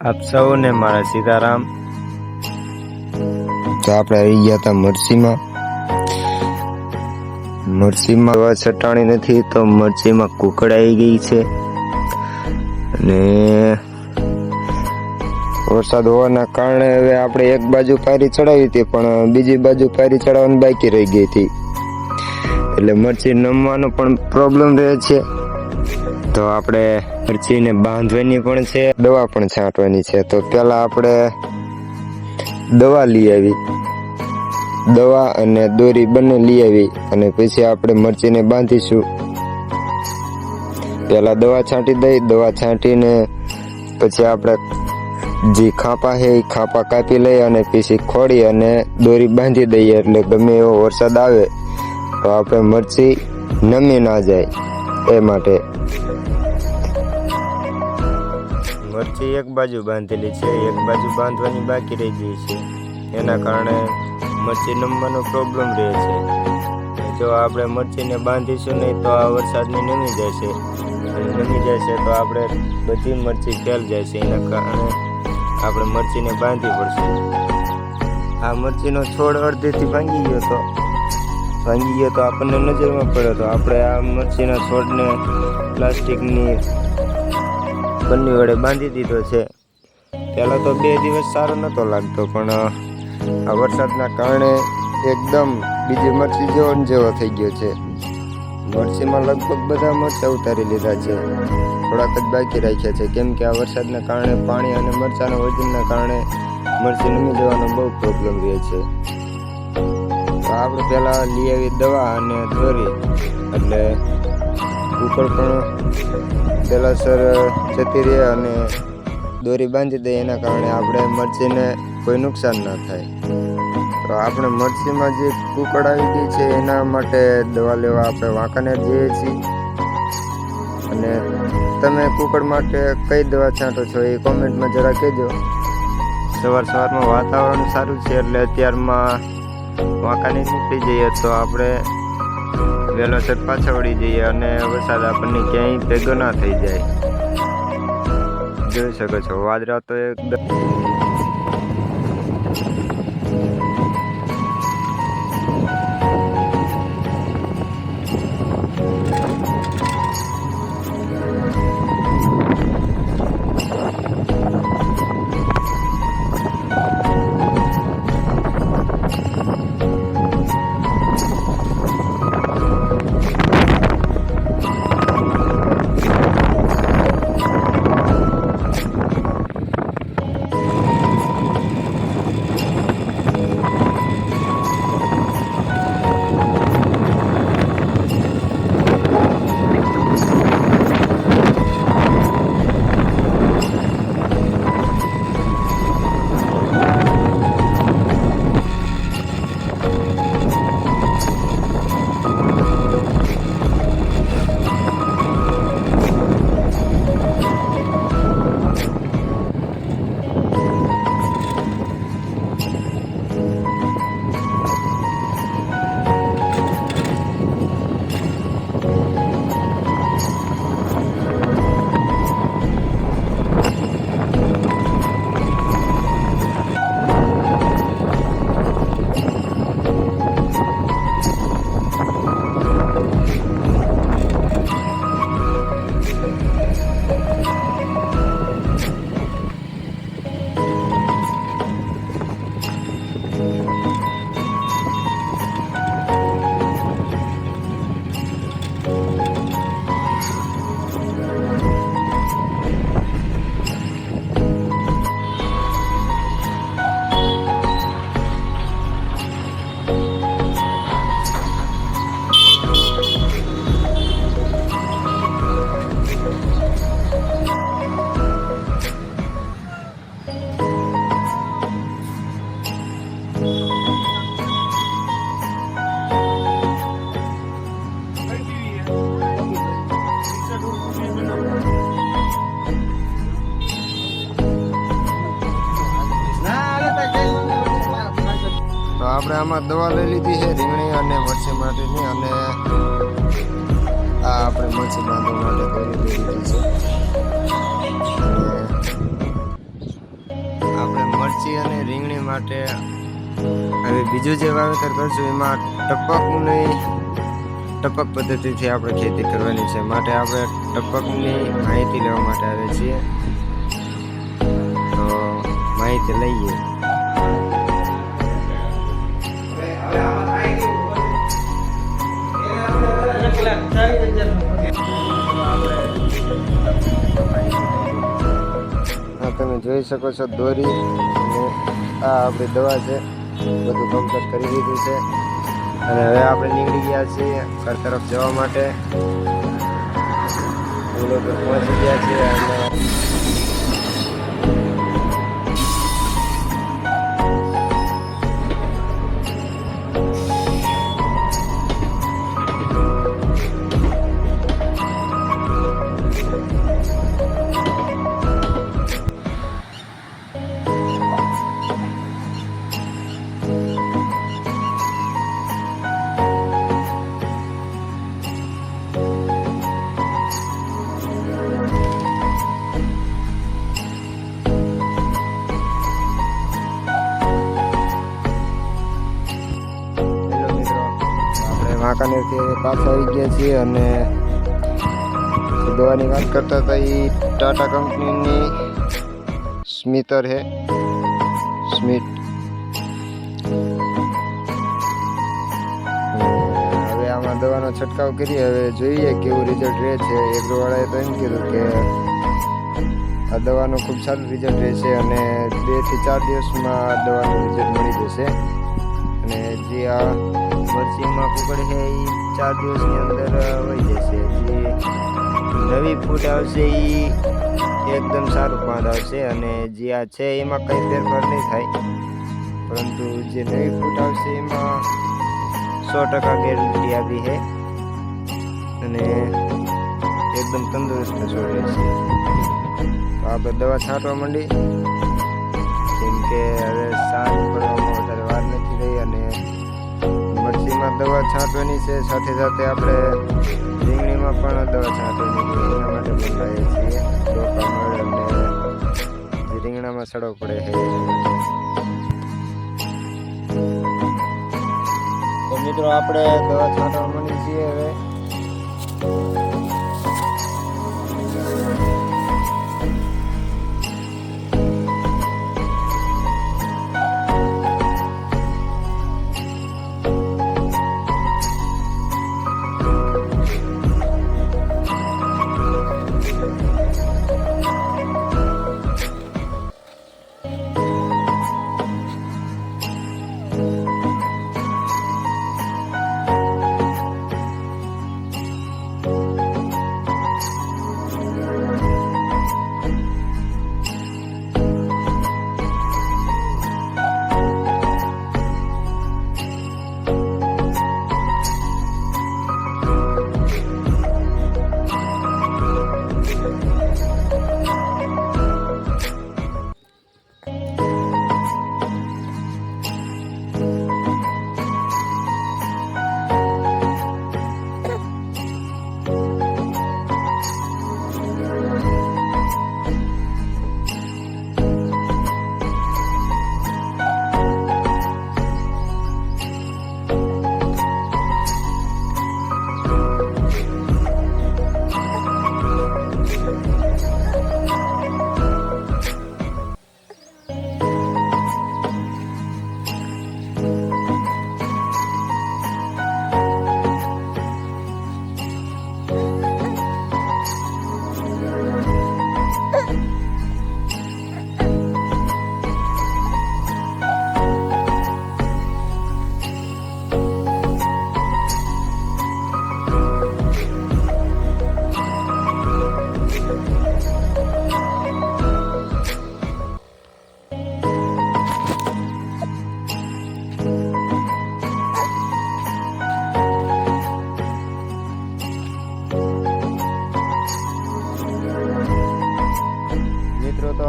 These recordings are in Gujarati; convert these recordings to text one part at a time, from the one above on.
આપ સૌને મારા સીતારામ। તો આપણે આવી ગયા હતા મરસીમાં દવા છટાણી નથી તો મરચીમાં કુકડ આવી ગઈ છે અને વરસાદ હોવાના કારણે હવે આપણે એક બાજુ પારી ચડાવી હતી પણ બીજી બાજુ પારી ચડાવવાની બાકી રહી ગઈ હતી એટલે મરચી નમવાનો પણ પ્રોબ્લેમ રહે છે। તો આપણે મરચીને બાંધવાની પણ છે, દવા પણ છાંટવાની છે। તો પહેલા આપણે દવા લઈ આવી, દવા અને દોરી બંને લઈ આવી અને પછી આપણે મરચીને બાંધીશું। પહેલા દવા છાંટી દઈ, દવા છાંટીને પછી આપણે જે ખાંપા છે એ ખાંપા કાપી લઈ અને પછી ખોડી અને દોરી બાંધી દઈએ એટલે ગમે એવો વરસાદ આવે તો આપણે મરચી નમી ના જાય એ માટે। મરચી એક બાજુ બાંધેલી છે, એક બાજુ બાંધવાની બાકી રહી ગઈ છે, એના કારણે મરચી નમવાનો પ્રોબ્લેમ રહે છે। જો આપણે મરચીને બાંધીશું નહીં તો આ વરસાદની નમી જશે અને નમી જશે તો આપણે બધી મરચી ફેલ જાય છે, એના કારણે આપણે મરચીને બાંધવી પડશે। આ મરચીનો છોડ અડધેથી ભાંગી ગયો તો આપણને નજરમાં પડ્યો તો આપણે આ મરચીના છોડને પ્લાસ્ટિકની બંને વડે બાંધી દીધો છે। પહેલાં તો 2 દિવસ સારો નહોતો લાગતો પણ આ વરસાદના કારણે એકદમ બીજી મરચી જેવો થઈ ગયો છે। મરચીમાં લગભગ બધા મરચાં ઉતારી લીધા છે, થોડાક જ બાકી રાખ્યા છે કેમ કે આ વરસાદના કારણે પાણી અને મરચાંના વજનના કારણે મરચી નમી જવાનો બહુ પ્રોબ્લેમ રહે છે। તો આપણે પહેલાં લઈ આવી દવા અને દોરી એટલે કુકડ પણ પહેલાં સર જતી રહે અને દોરી બાંધી દઈએ એના કારણે આપણે મરચીને કોઈ નુકસાન ના થાય। તો આપણે મરચીમાં જે કુકડ આવી ગઈ છે એના માટે દવા લેવા આપણે વાંકાનેર જઈએ છીએ અને તમે કુકડ માટે કઈ દવા છાંટો છો એ કોમેન્ટમાં જરા કહેજો। સવારમાં વાતાવરણ સારું છે એટલે અત્યારમાં વાંકાનેર નીકળી જઈએ તો આપણે વહેલોસર પાછા વળી જઈએ અને વરસાદ આપણને ક્યાંય ભેગો ના થઈ જાય। જોઈ શકો છો વાદળા તો એકદમ આપણે આમાં દવા લઈ લીધી છે રીંગણી અને મરચી માટેની અને આ આપણે મરચી બાંધવા માટે દોરી લઈ લીધી છે। મરચી અને રીંગણી માટે હવે બીજું જે વાવેતર કરશું એમાં ટપક પદ્ધતિથી આપણે ખેતી કરવાની છે. માટે આપણે ટપકની માહિતી લેવા માટે આવે છીએ. તો માહિતી લઈએ. હા, તમે જોઈ શકો છો દોરી અને આ આપણી દવા છે. બધું કમ્પ્લીટ કરી દીધું છે અને હવે આપણે નીકળી ગયા છીએ ઘર તરફ જવા માટે. પુલો પર પહોંચી ગયા છીએ અને વાંકાનેરથી પાછા આવી ગયા છીએ અને દવાની વાત કરતા હતા એ ટાટા કંપનીની સ્મિતર છે. સ્મિત હવે આમાં દવાનો છંટકાવ કરીએ. હવે જોઈએ કેવું રિઝલ્ટ રહે છે. એગ્રોવાળાએ તો એમ કીધું કે આ દવાનું ખૂબ સારું રિઝલ્ટ રહેશે અને 2 થી 4 દિવસમાં આ દવાનું રિઝલ્ટ મળી જશે. અને જે આ મરચીમાં કુકડ છે એ 4 દિવસની અંદર વહી જશે. જે નવી ફૂટ આવશે એ એકદમ સારું પાંદ આવશે અને જે આ છે એમાં કંઈ ફેરફાર નહીં થાય. પરંતુ જે નવી ફૂટ આવશે એમાં 100% ગેરંટી આપી છે અને એકદમ તંદુરસ્ત છોડ રહેશે. તો આપણે દવા છાંટવા માંડી કેમ કે હવે સાંજ પડવામાં વધારે વાર નથી રહી અને મરચીમાં દવા છાંટવાની છે. સાથે સાથે આપણે રીંગણીમાં પણ દવા છાંટવાની છે. એના માટે બોલાવીએ છીએ ડોકા મળે અને જે રીંગણામાં સડો પડે છે. તો મિત્રો આપણે દવા છાંટવા માંડી છીએ હવે.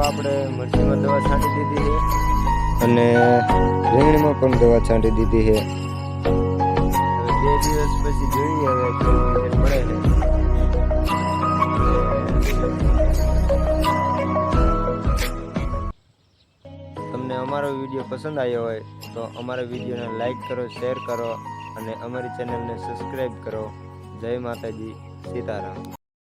આપણે મરચીમાં દવા છાંટી દીધી છે અને રીંગણીમાં પણ દવા છાંટી દીધી છે. હવે 2 દિવસ પછી જોઈએ હવે કેવું રિઝલ્ટ મળે છે. તમને તમને અમારો વિડીયો પસંદ આવ્યો હોય તો અમારા વિડીયોને લાઈક કરો, શેર કરો અને અમારી ચેનલને સબસ્ક્રાઈબ કરો. જય માતાજી, સીતારામ.